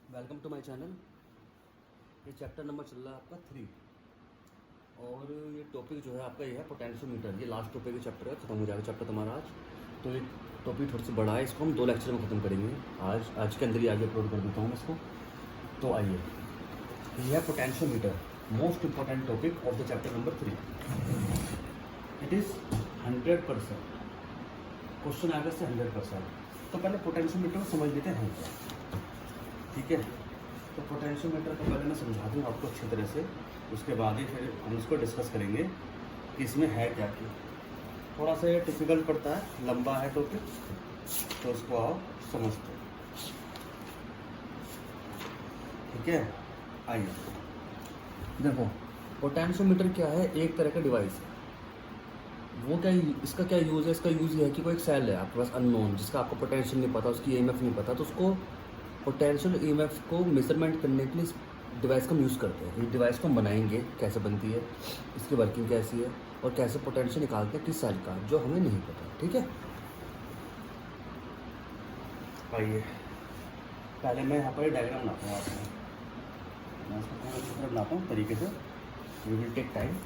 Welcome to my channel. ये chapter number चल रहा है आपका 3 और ये टॉपिक जो है आपका ये है पोटेंशियोमीटर। ये लास्ट टॉपिक के चैप्टर है, खत्म हो जाएगा चैप्टर तुम्हारा आज। तो ये टॉपिक थोड़ा सा बड़ा है, इसको हम 2 लेक्चर में ख़त्म करेंगे। आज के अंदर ही आज अपलोड कर देता हूँ इसको। तो आइए, ये है potentiometer, most important topic of the chapter number 3। It is 100%। Question आएगा से 100%। तो पहले पोटेंशियोमीटर को समझ लेते हैं क्या, ठीक है। तो पोटेंशियोमीटर को पहले मैं समझा दूँ आपको अच्छी तरह से, उसके बाद ही फिर हम इसको डिस्कस करेंगे कि इसमें है क्या क्या। थोड़ा सा ये डिफिकल्ट पड़ता है, लंबा है टॉपिक, तो उसको आप समझते हैं, ठीक है। आइए देखो, पोटेंशियोमीटर क्या है, एक तरह का डिवाइस है। वो क्या, इसका क्या यूज़ है? इसका यूज़ ये है कि कोई एक सेल है आपके पास अननोन, जिसका आपको पोटेंशियल नहीं पता, उसकी ईएमएफ नहीं पता, तो उसको पोटेंशियल ईएमएफ को मेजरमेंट करने के लिए इस डिवाइस का हम यूज़ करते हैं। ये डिवाइस को हम बनाएंगे, कैसे बनती है, इसकी वर्किंग कैसी है और कैसे पोटेंशियल निकालते हैं किस सेल का, जो हमें नहीं पता, ठीक है। आइए पहले मैं यहाँ पर डायग्राम बनाता हूँ आपको, मैं इसको पूरा अच्छी तरह बनाता हूँ तरीके से। We will take time.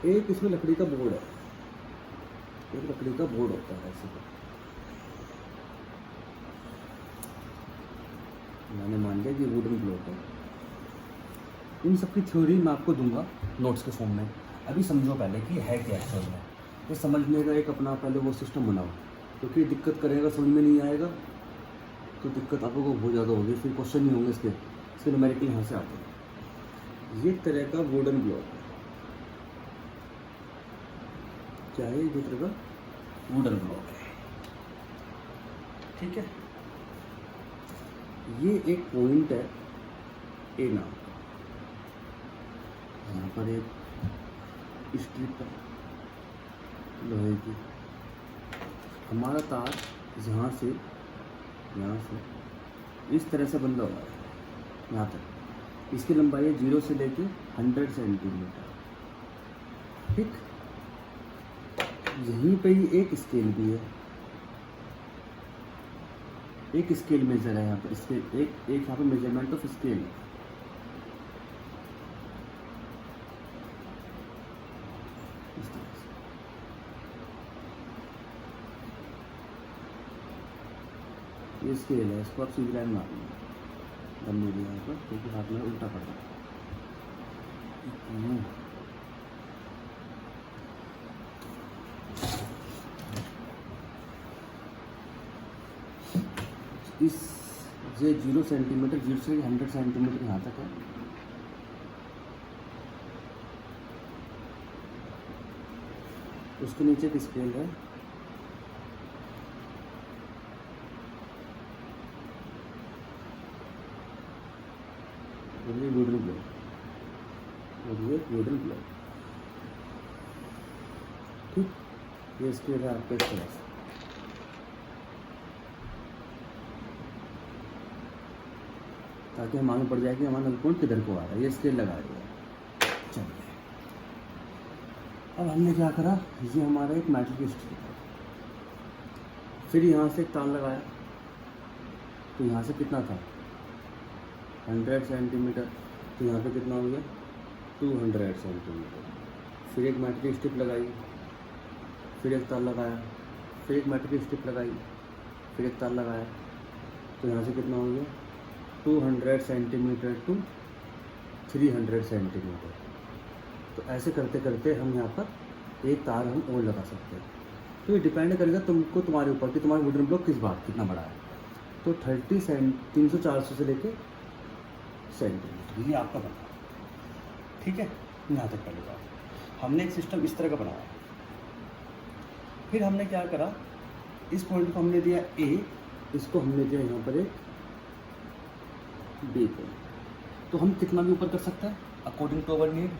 एक इसमें लकड़ी का बोर्ड है, एक लकड़ी का बोर्ड होता है ऐसे। मैंने मान लिया कि वुडन ब्लॉक है। इन सब की थ्योरी मैं आपको दूंगा नोट्स के फॉर्म में। अभी समझो पहले कि है क्या एक्चुअल में। ये समझने का एक अपना पहले वो सिस्टम बनाओ, क्योंकि दिक्कत करेगा, समझ में नहीं आएगा तो दिक्कत आपको बहुत ज़्यादा होगी, फिर क्वेश्चन नहीं होंगे इसके न्यूमेरिकल यहाँ से आते हैं। ये तरह का वुडन ब्लॉक है, क्या है? ये तरह का वुडन ब्लॉक है, ठीक है। ये एक पॉइंट है ए नाम का, यहाँ पर एक स्ट्रिप है लोहे की। हमारा तार यहाँ से इस तरह से बंधा हुआ है यहाँ तक। इसकी लंबाई है 0 से लेके 100 सेंटीमीटर, ठीक। यहीं पे ही एक स्केल भी है, एक स्केल मेजर है यहाँ पर, स्केल एक यहाँ पे मेजरमेंट ऑफ स्केल है। इस तरह से ये स्केल है, इसको आप सीधी लाइन मारना बनने दिया यहाँ पर, क्योंकि हाथ में उल्टा पड़ रहा है। इस ये 0 सेंटीमीटर, 0 से 100 सेंटीमीटर यहाँ तक है। उसके नीचे एक स्केल है, और ये वुडन ब्लॉक, और ये वुडन ब्लॉक, ठीक। ये स्केल है आपके इस तरह से। ताकि हम मालूम पड़ जाए कि हमारा पॉइंट किधर को आ रहा है। ये स्केल लगा दिया, चलिए। अब हमने क्या करा, ये हमारा एक मेटल स्ट्रिप है, फिर यहाँ से एक तार लगाया, तो यहाँ से कितना था 100 सेंटीमीटर, तो यहाँ पे कितना हो गया 200 सेंटीमीटर। फिर एक मेटल स्ट्रिप लगाई, फिर एक तार लगाया, फिर एक मेटल स्ट्रिप लगाई, फिर एक तार लगाया, तो यहाँ से कितना हो गया 200 सेंटीमीटर टू 300 सेंटीमीटर। तो ऐसे करते करते हम यहाँ पर एक तार हम और लगा सकते हैं। तो ये डिपेंड करेगा तुमको, तुम्हारे ऊपर कि तुम्हारा वुडन ब्लॉक किस बात कितना बड़ा है। तो 300-400 से लेके सेंटीमीटर, ये आपका बना, ठीक है। यहाँ तक पहले बात, हमने एक सिस्टम इस तरह का बनाया। फिर हमने क्या करा, इस पॉइंट को हमने दिया ए, इसको हमने दिया यहाँ पर एक बी पॉइंट। तो हम कितना भी ऊपर कर सकते हैं अकॉर्डिंग टू अवर नीड।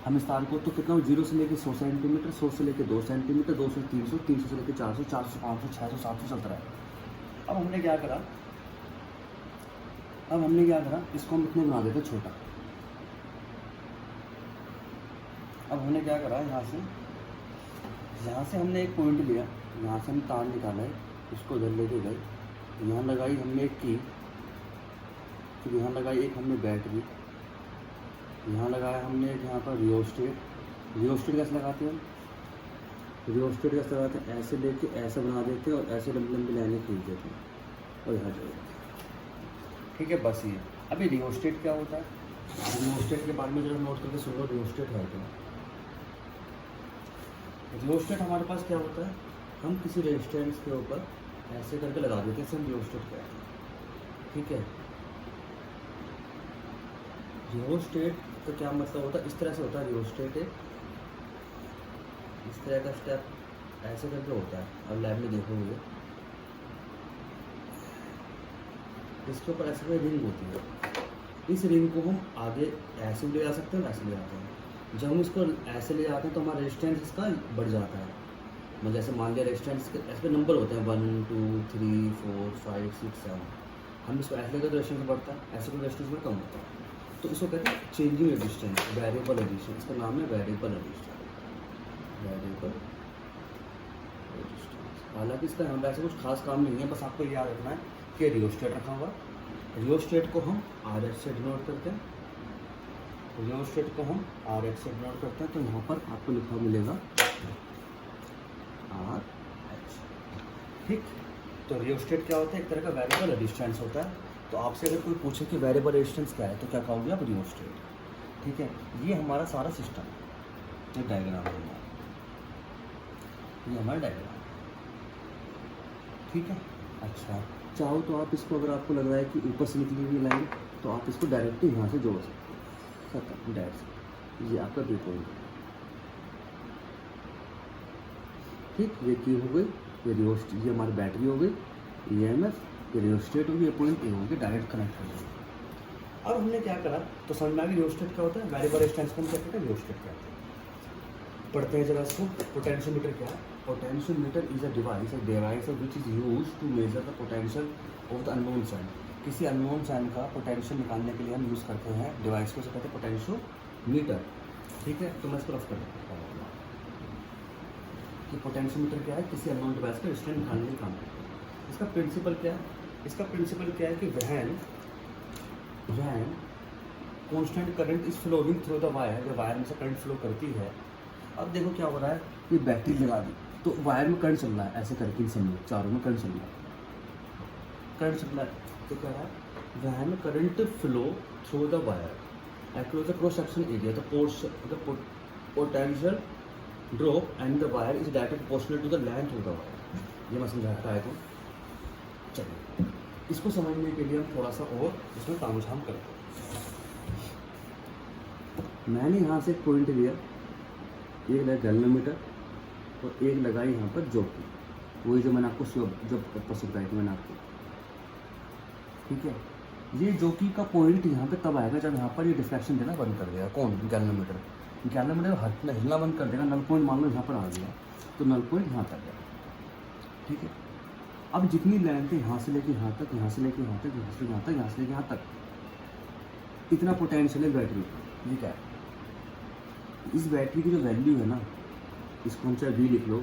हम इस तार को तो कितना 0 से लेके 100 सेंटीमीटर, 100 से लेके 2 सेंटीमीटर, 2 से 300, 300 से लेके 400, 400 से 500, 600, 700 चलता है। अब हमने क्या करा, इसको हम इतने बना देते छोटा। अब हमने क्या करा, यहाँ से हमने एक पॉइंट लिया, यहाँ से हम तार निकाला है, इसको उधर लेके गए, यहाँ लगाई हमने एक की, फिर यहाँ लगाई एक हमने बैटरी, यहाँ लगाया हमने एक यहाँ पर रियोस्टेट। रियोस्टेट कैसे लगाते हैं? रियोस्टेट कैसे लगाते हैं? ऐसे लेके ऐसा बना देते हैं और ऐसे लंबी लंबी लाइनें खींच देते हैं और यहाँ जोड़ देते हैं। ठीक है, बस ये। अभी रियोस्टेट क्या होता है? रियोस्टेट के बारे में जरा नोट करके सुनो, रियोस्टेट है क्या? रियोस्टेट हमारे पास क्या होता है? हम किसी रेजिस्टेंस के ऊपर ऐसे करके लगा देते हैं, हम रियोस्टेट कहते हैं। ठीक है, रियोस्टेट का क्या मतलब होता है? इस तरह से होता है रियोस्टेट। इस तरह का स्टेप ऐसे करके होता है, अब लैब में देखोगे इसके ऊपर ऐसे कोई रिंग होती है। इस रिंग को हम आगे ऐसे ले जा सकते हैं, ऐसे ले जाते हैं। जब हम इसको ऐसे ले जाते हैं तो हमारा रेजिस्टेंस इसका बढ़ जाता है। मतलब जैसे मान लिया रेजिस्टेंस के ऐसे नंबर होते हैं 1 2 3 4 5 6 7। हम इसको ऐसे लेकर तो रेजिस्टेंस बढ़ता है, ऐसे को रेजिस्टेंस में कम होता है। तो इसको कहते हैं चेंजिंग रेजिस्टेंस, वेरिएबल रेजिस्टेंस। इसका नाम है वेरिएबल रेजिस्टेंस। Variable resistance. हालांकि इसका हम ऐसे कुछ खास काम नहीं है, बस आपको याद रखना है कि रियोस्टेट रखा हुआ। रियोस्टेट को हम RH से डिनोट करते हैं। रियोस्टेट को हम RH से डिनोट करते हैं। तो यहाँ पर आपको लिखा मिलेगा RH। ठीक, तो रियोस्टेट क्या होता है? एक तरह का वेरिएबल रेजिस्टेंस होता है। तो आपसे अगर कोई पूछे कि वेरिएबल रेजिस्टेंस क्या है तो क्या कहोगे आप? रियोस्टेट। ठीक है, ये हमारा सारा सिस्टम, ये डायग्राम है, ये हमारा डायग्राम। ठीक है, अच्छा चाहो तो आप इसको, अगर आपको लग रहा है कि ऊपर से निकली हुई लाइन, तो आप इसको डायरेक्टली यहाँ से जोड़ सकते हैं। खत्म, डायरेक्ट। ये आपका बी पॉइंट। ठीक, ये की हो गई, ये रियोस्टेट, ये हमारी बैटरी हो गई, EMF, ये रियोस्टेट होगी, ये पॉइंट ए होगी, डायरेक्ट कनेक्ट हो गई। अब हमने क्या करा तो समझ में आ गया रियोस्टेट क्या होता है, वेरिएबल रेजिस्टेंस को हम क्या कहते हैं, रियोस्टेट कहते हैं। पढ़ते हैं जरा इसको। पोटेंशियोमीटर क्या है? Potentiometer is a device which is use to measure the potential of the unknown sign. किसी अननोन साइन का पोटेंशियल निकालने के लिए हम यूज़ करते हैं डिवाइस को, कहते हैं पोटेंशियोमीटर। ठीक है, तो मैं इसको रफ कर देता हूँ कि पोटेंशियोमीटर क्या है? किसी अननोन डिवाइस का रेजिस्टेंस निकालने का काम करता है। इसका प्रिंसिपल क्या है? इसका प्रिंसिपल क्या है कि when constant current is flowing through the wire, जो वायर में से करंट फ्लो करती है। अब देखो क्या हो रहा है कि बैटरी लगा दी तो वायर में करंट चल रहा है, ऐसे करके समझो चारों में करंट चल रहा है, करंट चल रहा है। तो क्या है? When current flow through the wire across the cross section area, the potential drop and the wire is directly proportional to the length of the wire. ये मैं समझाता है। तो चलिए इसको समझने के लिए हम थोड़ा सा और इसमें तामझाम करते हैं। मैंने यहाँ से एक पॉइंट लिया, एक लगा गैल्वेनोमीटर और एक लगाई यहाँ पर जॉकी, वही जो मैंने आपको जब परसों बताई थी मैंने आपको। ठीक है, ये जॉकी का पॉइंट यहाँ पे तब आएगा जब यहाँ पर ये डिफ्रैक्शन देना बंद कर देगा। कौन? गैल्वेनोमीटर। गैल्वेनोमीटर हिलना बंद कर देगा। नल पॉइंट मान लो यहाँ पर आ गया तो नल पॉइंट यहाँ तक गया। ठीक है, अब जितनी लेंथ है यहाँ से लेके यहाँ तक, यहाँ से लेके यहाँ तक, यहाँ से यहाँ तक, यहाँ से लेके यहाँ तक, इतना पोटेंशियल है बैटरी। ये क्या है? इस बैटरी की जो वैल्यू है ना, इसको हम चाहे V लिख लो,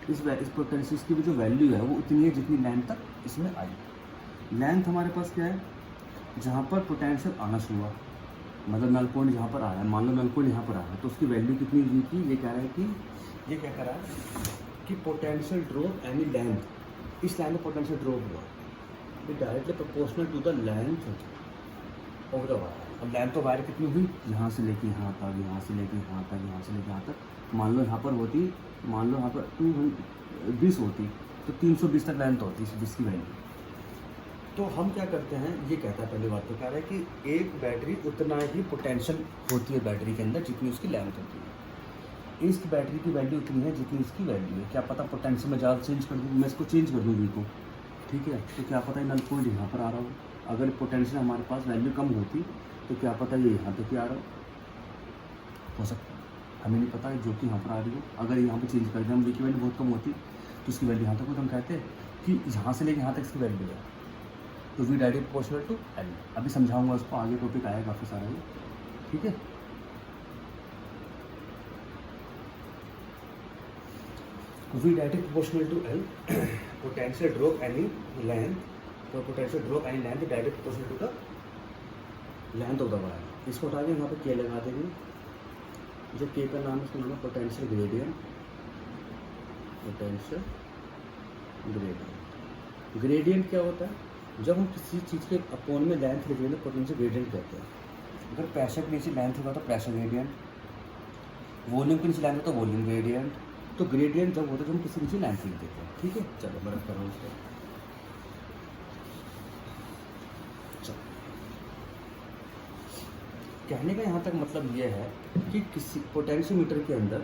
इस पोटेंशियल की जो वैल्यू है वो उतनी है जितनी लेंथ तक इसमें आई। लेंथ हमारे पास क्या है? जहाँ पर पोटेंशियल आना शुरू हुआ, मतलब नल पॉइंट जहाँ पर आ रहा है, मान लो नल पॉइंट यहाँ पर आ रहा है तो उसकी वैल्यू कितनी V की? ये कह रहा है कि ये क्या कह रहा है कि पोटेंशियल ड्रॉप एनी लेंथ, इस लाइन में पोटेंशियल ड्रॉप हुआ, ये directly proportional to the length of the wire. अब लेंथ ऑफ वायर कितनी हुई? यहाँ से लेके यहाँ तक, यहाँ से लेके यहाँ तक, यहाँ से लेके यहाँ तक। मान लो यहाँ पर होती, मान लो यहाँ पर 220 होती तो 320 तक लेंथ होती है जिसकी वैल्यू। तो हम क्या करते हैं, ये कहता है पहली बात तो कह रहा है कि एक बैटरी उतना ही पोटेंशियल होती है बैटरी के अंदर जितनी उसकी लेंथ होती है। इस बैटरी की वैल्यू उतनी है जितनी इसकी वैल्यू है। क्या पता पोटेंशियल में ज़्यादा चेंज कर दूँ, मैं इसको चेंज कर दूँ V को। ठीक है, तो क्या पता है नल पॉइंट यहाँ पर आ रहा हो। अगर पोटेंशियल हमारे पास वैल्यू कम होती तो क्या पता ये यहाँ तक ही आ रहा हो सकता है, हमें नहीं पता है जो कि यहाँ पर आ रही हो। अगर यहाँ पे चेंज कर दें हम, V की वैल्यू बहुत कम होती तो इसकी वैल्यू यहाँ तक हो, तो हम कहते हैं कि यहाँ से लेकर यहाँ तक इसकी वैल्यू है तो V directly proportional to L। अभी समझाऊंगा उसको, आगे टॉपिक आएगा काफ़ी सारा ये। ठीक है, V directly proportional to L, potential drop any length तो potential drop any length direct proportional to the length of the wire. इसको उठा के यहाँ पे के लगा देंगे। जो के का नाम है उसका नाम है potential gradient. Potential gradient, gradient क्या होता है? जब हम किसी चीज़ के अपोन में लेंथ लिखेंगे तो पोटेंशियल ग्रेडियंट कहते हैं। अगर प्रेशर के नीचे लेंथ होगा तो प्रेशर ग्रेडियंट, वॉल्यूम के नीचे लेंथ होगा तो वॉल्यूम ग्रेडियंट। तो ग्रेडियंट जब होता है जब हम किसी नीचे लेंथ लिख देते हैं। ठीक है, चलो मैं रख कर रहा हूँ उसको। कहने का यहाँ तक मतलब ये है कि किसी पोटेंशियोमीटर के अंदर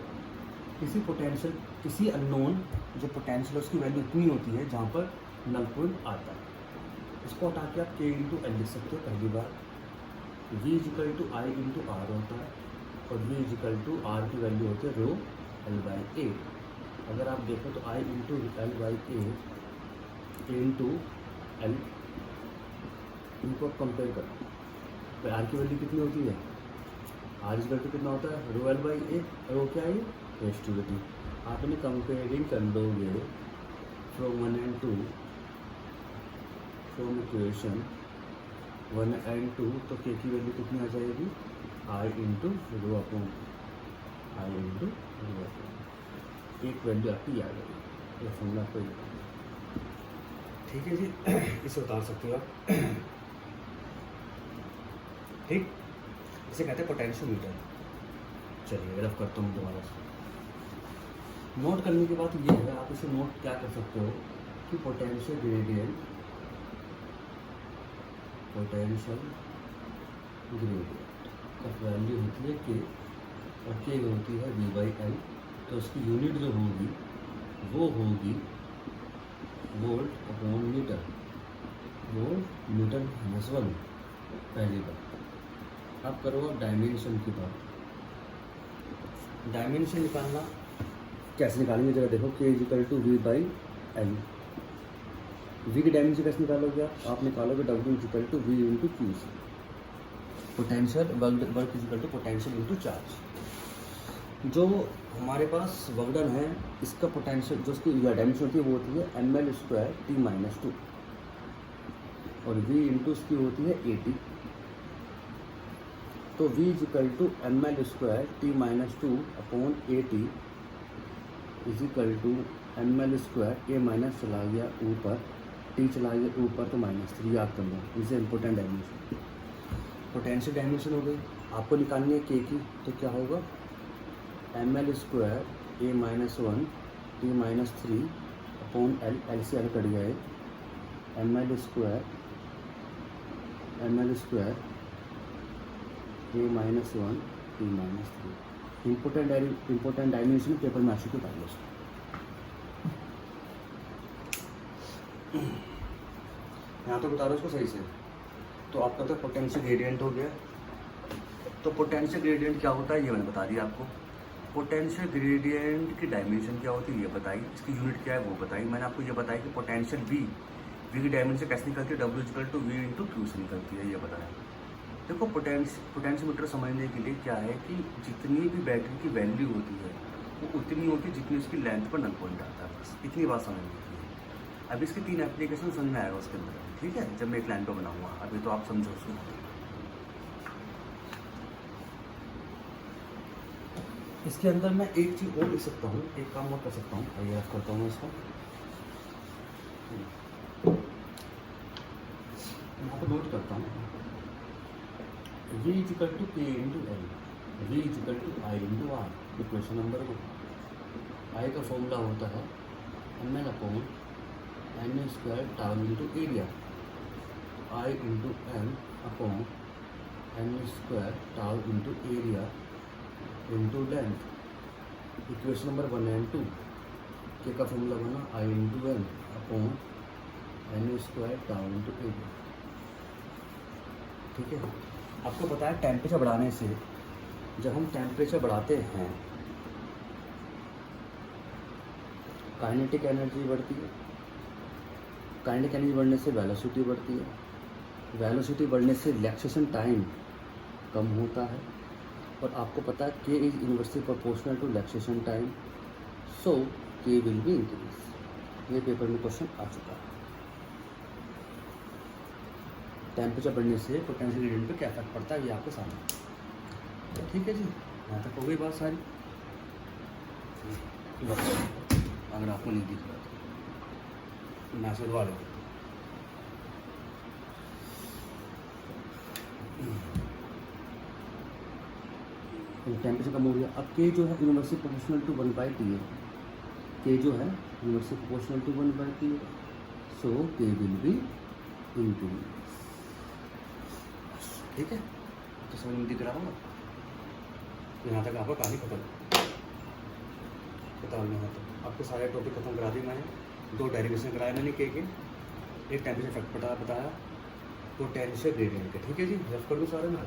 किसी अननोन जो पोटेंशियल उसकी वैल्यू इतनी होती है जहाँ पर नल पॉइंट आता है। इसको हटा के आप के इंटू एल लिख सकते हो। पहली बार v is equal to I into R होता है और v इजिकल टू आर की वैल्यू होती है रो एल बाई ए। अगर आप देखो तो I into L by A into L, इनको आप कंपेयर करो तो आर की वैल्यू कितनी होती है? आर इजिकल टू कितना होता है? रो एल बाई ए। रो क्या है? रेस्टिविटी। आप इन्हें कंपेयरिंग कर लोगे from 1 and 2 from equation 1 and 2 तो के की वैल्यू कितनी आ जाएगी? I into rho upon I into rho upon. एक वैल्यू आपकी आ गई। ये फॉर्मूला आपको ठीक है जी, इसे उतार सकते हो आप। ठीक, इसे कहते हैं पोटेंशियोमीटर। चलिए रफ करता हूँ दोबारा से। नोट करने की बात ये है, आप इसे नोट क्या कर सकते हो कि पोटेंशियल ग्रेडियंट का वैल्यू होती है के और के होती है वी बाई एल। तो उसकी यूनिट जो होगी वो होगी volt upon metre, volt metre minus 1। पहली बात आप करो आप डायमेंशन की बात। डायमेंशन निकालना कैसे निकालेंगे जरा देखो। K is equal to V by L. V की डायमेंशन कैसे निकालोगे आप निकालोगे W is equal to V into Q C. Potential work is equal to potential into charge. जो हमारे पास वर्क डन है इसका पोटेंशियल जो उसकी डायमेंशन होती है वो होती है M L square T minus 2 और वी इंटू उसकी होती है 80। तो v is equal to M L square T minus 2 upon 80 is equal to M L square A minus चला गया ऊपर, टी चला गया ऊपर तो -3 याद कर लो। इसे इम्पोर्टेंट डायमेंशन पोटेंशियल डायमेंशन हो गई। आपको निकालनी है के की, तो क्या होगा M L square A minus 1 T minus 3 upon L, L से एल कट गए, M L square A minus 1 T minus 3। Important dimension paper में आ चुके पहले से। यहाँ तो बता दो उसको सही से। तो आपका तो पोटेंशियल ग्रेडियंट हो गया। तो पोटेंशियल ग्रेडियंट क्या होता है ये मैंने बता दिया आपको। पोटेंशियल ग्रेडियंट की डायमेंशन क्या होती है ये बताई, इसकी यूनिट क्या है वो बताई। मैंने आपको ये बताया कि पोटेंशियल वी की डायमेंशन कैसे निकलती है, W equal to V into Q से निकलती है, ये बताया। देखो पोटेंशियोमीटर समझने के लिए क्या है कि जितनी भी बैटरी की वैल्यू होती है वो उतनी होती है जितनी उसकी लेंथ पर नल पॉइंट आता है। बस इतनी बात समझ लीजिए। अब इसके 3 एप्लीकेशन समझ में आएगा उसके अंदर, ठीक है, जब मैं एक लाइन पर बनाऊंगा। अभी तो आप समझो उसको। इसके अंदर मैं एक चीज़ और लिख सकता हूँ, एक काम और कर सकता हूँ। आइए रख करता हूँ इसको, यहाँ पर नोट करता हूँ। v is equal to K into L, V equal to I into R. Equation number 1। I का फॉर्मूला होता है M L upon N square tau into area, I into M upon N square tau into area into length. Equation number 1 and 2। K का formula बना I into M upon N square tau into area. ठीक है, आपको पता है temperature बढ़ाने से, जब हम टेम्परेचर बढ़ाते हैं काइनेटिक एनर्जी बढ़ती है। काइनेटिक एनर्जी बढ़ने से वेलोसिटी बढ़ती है। वेलोसिटी बढ़ने से रिलैक्सेशन टाइम कम होता है। और आपको पता है K is inversely proportional to relaxation time, so K will be increase. ये पेपर में क्वेश्चन आ चुका है। टेम्परेचर बढ़ने से पोटेंशियल ग्रेडियंट पे क्या इफेक्ट पड़ता है ये आपके सामने। ठीक है जी, यहाँ तक हो गई बात सारी। अगर आपको नहीं दिख रहा तो मैं से दबा लेता टेम्परेचर कम हो गया। अब के जो है यूनिवर्सल प्रोपोर्शनल टू 1/T है, के जो है यूनिवर्सल प्रोपोर्शनल टू 1/T है, सो के विल बी इंक्रीज। ठीक है, तो समझ में दिख रहा होगा। यहाँ तक आपका कहानी खत्म है। तो आपके सारे टॉपिक खत्म करा दिए मैंने। 2 डेरिवेशन कराए मैंने के, एक टेम्परेचर इफेक्ट बताया, 2 टेम्परेचर ग्रेडियंट के। ठीक है जी, रफ कर दूँ सारे में।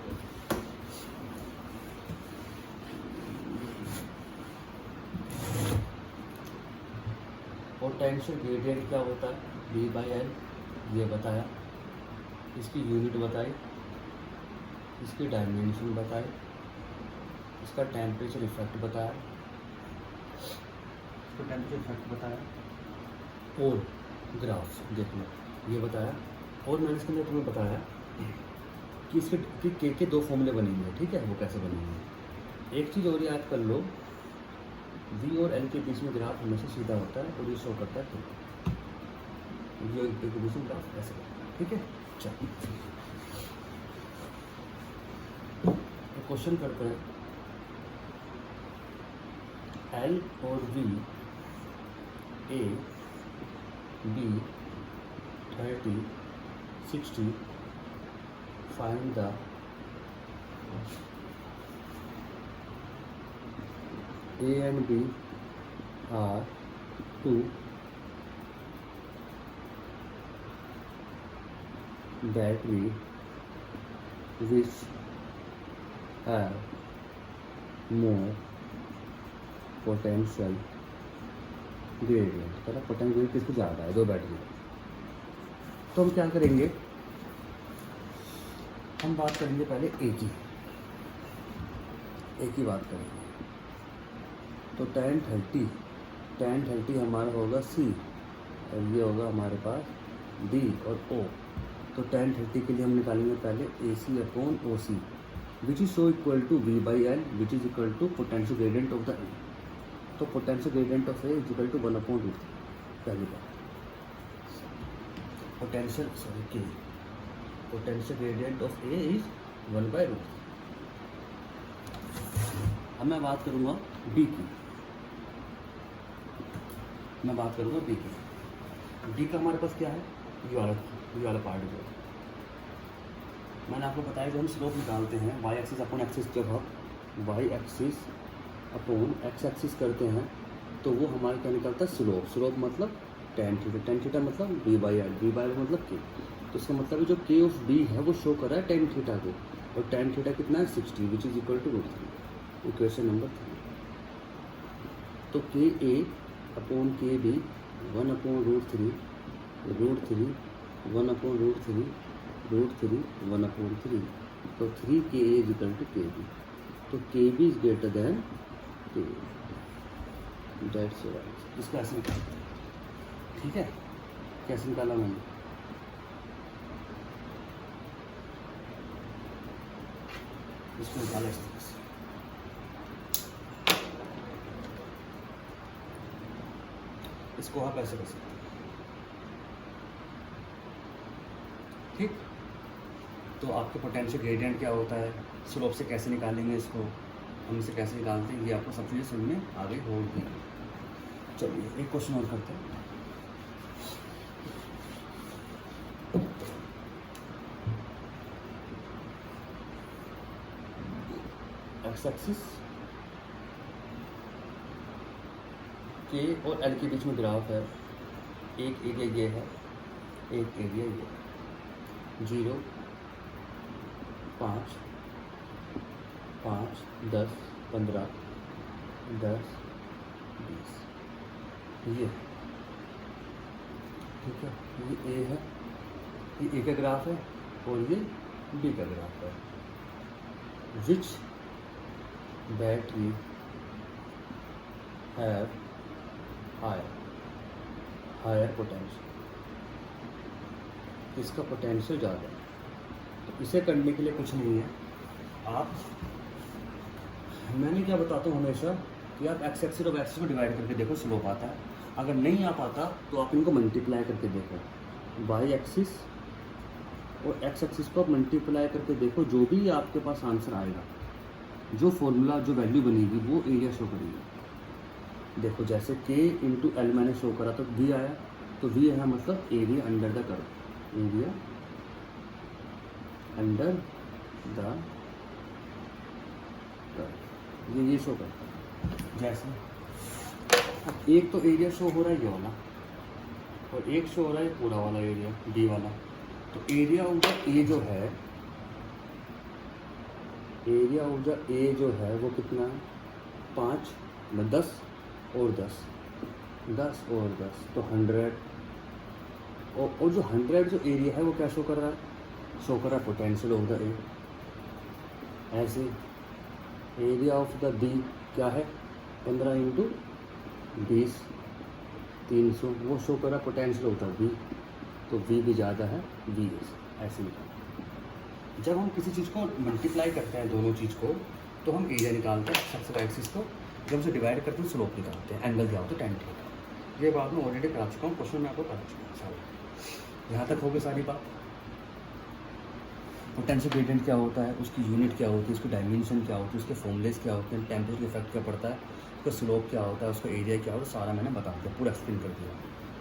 पोटेंशियल ग्रेडियंट क्या होता है, V/L, ये बताया, इसकी यूनिट बताई, इसकी डायमेंशन बताई, इसका टेम्परेचर इफेक्ट बताया, और ग्राफ्स देखना ये बताया। और मैंने इसके अंदर तुम्हें बताया कि इसके के 2 फॉर्मूले बनेंगे। ठीक है, वो कैसे बनेंगे। एक चीज़ और याद कर लो, V और L के बीच में ग्राफ हमेशा सीधा होता है और ये शो करता है V और L के बीच में ग्राफ ऐसे करता है। ठीक है, चलो क्वेश्चन करते हैं। L और V A B 30 60 find the A and B are 2 battery which have more potential gradient। मतलब पोटेंशियल ग्रेडियंट किसको ज़्यादा है, 2 बैटरी। तो हम क्या करेंगे, हम बात करेंगे पहले ए की बात करेंगे। तो tan 30 हमारा होगा C और ये होगा हमारे पास D और O। तो tan 30 के लिए हम निकालेंगे पहले AC/OC which is so equal to V/L which is equal to potential gradient of the A. तो potential gradient of A is equal to 1/√3। पहली बात potential gradient of A is 1/√3। अब मैं बात करूँगा बी की। डी का हमारे पास क्या है, ये वाला पार्ट जो है मैंने आपको बताया। जब हम स्लोप निकालते हैं वाई एक्सिस अपॉन एक्सिस, जब हम Y axis upon X axis करते हैं तो वो हमारा क्या निकलता है, स्लोप मतलब tan थीटा मतलब V/L मतलब के। तो इसका मतलब जो के ऑफ बी है वो शो कर रहा है tan थीटा को, और tan थीटा कितना है 60 which is equal to √3। Equation number 3। तो के ए अपॉन के बी 1/√3 1/√3 तो 3 KA is equal to KB। तो KB is greater than K. That's right. इसको ऐसे निकालते हैं। ठीक है, कैसे निकाला मैंने, इसको निकाला इस तरह से। इसको आप ऐसे कर सकते हैं। ठीक, तो आपके पोटेंशियल ग्रेडियंट क्या होता है, स्लोप से कैसे निकालेंगे इसको, हम इसे कैसे निकालते हैं, ये आपको सब चीज़ें समझ में आगे होगी। चलिए एक क्वेश्चन और करते हैं। एक्स एक्सिस के और एल के बीच में ग्राफ है। एक एरिया ये है, एक एरिया ये, 0 5 5 10 15 10 20 ये। ठीक है, ये ए है, ये ए का ग्राफ है और ये बी का ग्राफ है। विच बैटरी हैव हायर पोटेंशियल, इसका पोटेंशियल ज़्यादा है। इसे करने के लिए कुछ नहीं है, आप, मैंने क्या बताता हूँ हमेशा कि आप एक्स एक्सिस और एक्सिस को डिवाइड करके देखो, स्लोप आता है। अगर नहीं आ पाता तो आप इनको मल्टीप्लाई करके देखो, वाई एक्सिस और एक्स एक्सिस को आप मल्टीप्लाई करके देखो, जो भी आपके पास आंसर आएगा, जो फॉर्मूला, जो वैल्यू बनेगी वो एरिया शो करेगी। देखो जैसे k इंटू एल मैंने शो करा तो v आया, तो v है मतलब area under the curve, area under the curve, ये शो करता है। जैसे अब एक तो एरिया शो हो रहा है ये वाला, और एक शो हो रहा है पूरा वाला एरिया डी वाला। तो एरिया ऑफ द ए जो है, एरिया ऑफ द ए जो है वो कितना है, 5 में 10 और 10, 10 और 10 तो 100। और जो 100 जो एरिया है वो क्या शो कर रहा है, शो कर रहा है पोटेंशियल ऑफ द ए। ऐसे एरिया ऑफ द बी क्या है, 15 इंटू 20 300, वो शो कर रहा है पोटेंशियल ऑफ द बी, तो v भी ज़्यादा है v ऐसे निकाल। जब हम किसी चीज़ को मल्टीप्लाई करते हैं, दोनों चीज़ को, तो हम एरिया निकालते हैं सबसे एक्सिस को, जब उसे डिवाइड करते हैं स्लोप निकालते हैं, एंगल क्या होता है, tan थीटा। ये बात मैं ऑलरेडी करा चुका हूँ, क्वेश्चन में आपको करा चुका हूँ सारी। यहाँ तक हो गई सारी बात। पोटेंशियल ग्रेडियंट क्या होता है, उसकी यूनिट क्या होती है, उसकी डायमेंशन क्या होती है, उसके फॉर्मूलेस क्या होते हैं, टेम्परेचर इफेक्ट क्या पड़ता है, उसका स्लोप क्या होता है, उसका एरिया क्या होता है, सारा मैंने बता दिया, पूरा एक्सप्लेन कर दिया।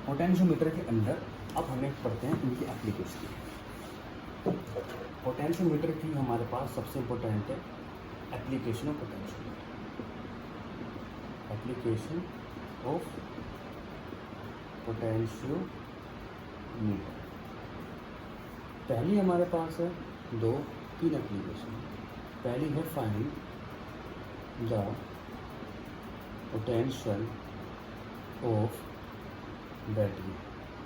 पोटेंशियोमीटर के अंदर अब हमें पढ़ते हैं इनकी एप्लीकेशन। पोटेंशियोमीटर की हमारे पास सबसे इम्पोर्टेंट है application of potentiometer, application of potentiometer. पहली हमारे पास है 2-3 एप्लीकेशन। पहली है find the potential of battery.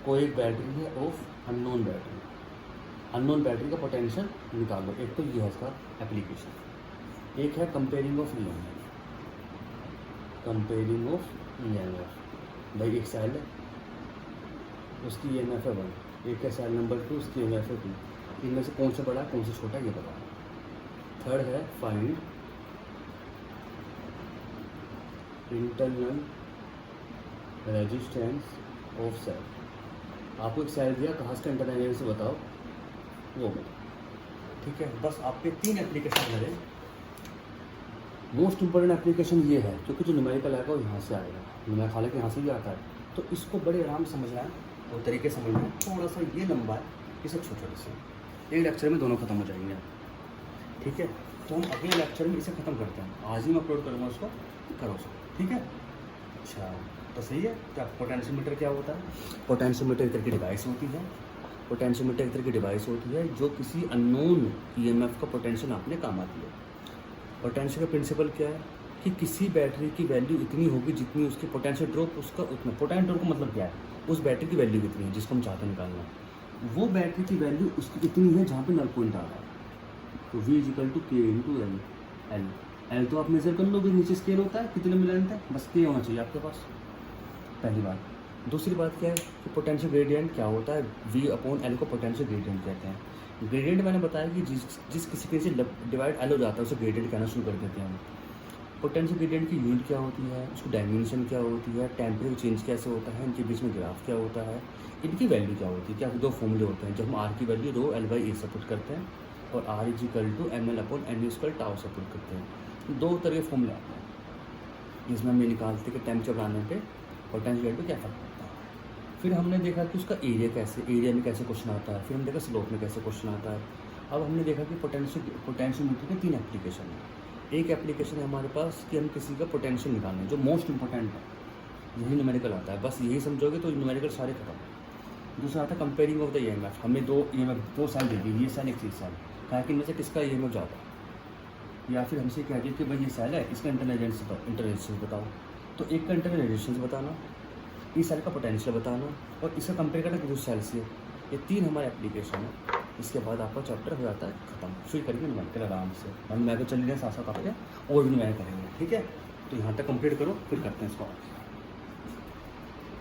कोई एक बैटरी है of unknown battery, unknown battery का पोटेंशियल निकालो। एक तो ये है इसका एप्लीकेशन। एक है comparing of EMF, comparing of EMF. भाई एक सेल है, उसकी ईएमएफ है 1, एक है सेल नंबर 2, उसकी ईएमएफ है 2। इनमें से कौन सा बड़ा है कौन सा छोटा है ये बताओ। थर्ड है find internal resistance of cell. आपको एक सेल दिया, कहाँ से इंटरनल रेजिस्टेंस बताओ, वो बताओ। ठीक है, बस आपके 3 एप्लीकेशन मेरे। मोस्ट इंपॉर्टेंट एप्लीकेशन ये है क्योंकि जो न्यूमेरिकल आएगा वो यहाँ से आएगा, न्यूमेरिकल हालांकि यहाँ से भी आता है, तो इसको बड़े आराम से समझना है और तरीके समझना है। थोड़ा सा ये लंबा है, ये सब छोटे छोटे से, एक लेक्चर में दोनों खत्म हो जाएंगे। ठीक है, तो हम अगले लेक्चर में इसे ख़त्म करते हैं। आज ही मैं अपलोड करूँगा उसको, करो उसको। ठीक है, अच्छा तो सही है। क्या पोटेंशियोमीटर क्या होता है? पोटेंशियोमीटर एक तरह की डिवाइस होती है, पोटेंशियोमीटर एक तरह की डिवाइस होती है जो किसी अननोन ईएमएफ का पोटेंशियल नापने काम आती है। पोटेंशियल का प्रिंसिपल क्या है कि किसी बैटरी की वैल्यू इतनी होगी जितनी उसकी पोटेंशियल ड्रॉप उसका उतना। पोटेंशियल ड्रॉप का मतलब क्या है, उस बैटरी की वैल्यू कितनी है जिसको हम चाहते हैं निकालना, वो बैटरी की वैल्यू उसकी इतनी है जहाँ पे नल पॉइंट आ रहा है। तो V equal to K into L. L तो आप मेजर कर लो, भी नीचे स्केल होता है कितने में लेंथ है, बस के होना चाहिए आपके पास, पहली बात। दूसरी बात क्या है कि पोटेंशियल ग्रेडियंट क्या होता है, V/L को पोटेंशियल ग्रेडियंट कहते हैं। ग्रेडियंट मैंने बताया कि जिस किसी से डिवाइड एल हो जाता है उसे ग्रेडियंट कहना शुरू कर देते हैं हम। पोटेंशियल ग्रेडियंट की यूनिट क्या होती है, उसकी डायमेंशन क्या होती है, टेम्परेचर चेंज कैसे होता है, इनके बीच में ग्राफ क्या होता है, इनकी वैल्यू क्या होती है। क्या 2 फॉर्मूले होते हैं, जब हम आर की वैल्यू ρL/A सपोर्ट करते हैं और R equal to mL/n square tau support करते हैं। 2 तरह के फॉर्मूले आते हैं जिसमें हम ये निकालते हैं कि टेम्परेचर बढ़ाने पे पोटेंशियल ग्रेडियंट पे क्या फर्क पड़ता है। फिर हमने देखा कि उसका एरिया कैसे, एरिया में कैसे क्वेश्चन आता है। फिर हमने देखा स्लोप में कैसे क्वेश्चन आता है। अब हमने देखा कि पोटेंशियोमीटर के 3 एप्लीकेशन है। एक एप्लीकेशन है हमारे पास कि हम किसी का पोटेंशियल निकालना है, जो मोस्ट इंपॉर्टेंट है, यही न्यूमेरिकल आता है। बस यही समझोगे तो न्यूमेरिकल सारे खत्म। दूसरा आता है कंपेयरिंग ऑफ द ईएमएफ। हमें 2 ईएमएफ 2 सेल दे दी, ये सेल एक सेल, कहा कि इनमें से किसका ईएमएफ ज़्यादा है, या फिर हमसे कह दिया कि भाई ये सेल है, इसका इंटरनल रेजिस्टेंस बताओ। तो एक का इंटरनल रेजिस्टेंस बताना, इस सेल का पोटेंशियल बताना और इसका कंपेयर करना दूसरे सेल से। ये 3 हमारे एप्लीकेशन है। इसके बाद आपका चैप्टर हो जाता है खत्म। फिर करेंगे न्यूमेरिकल आराम से, हम मैं तो चल रहे हैं साथ साथ आपके और भी न्यूमेरिकल करेंगे। ठीक है, तो यहाँ तक कंप्लीट करो, फिर करते हैं इसको।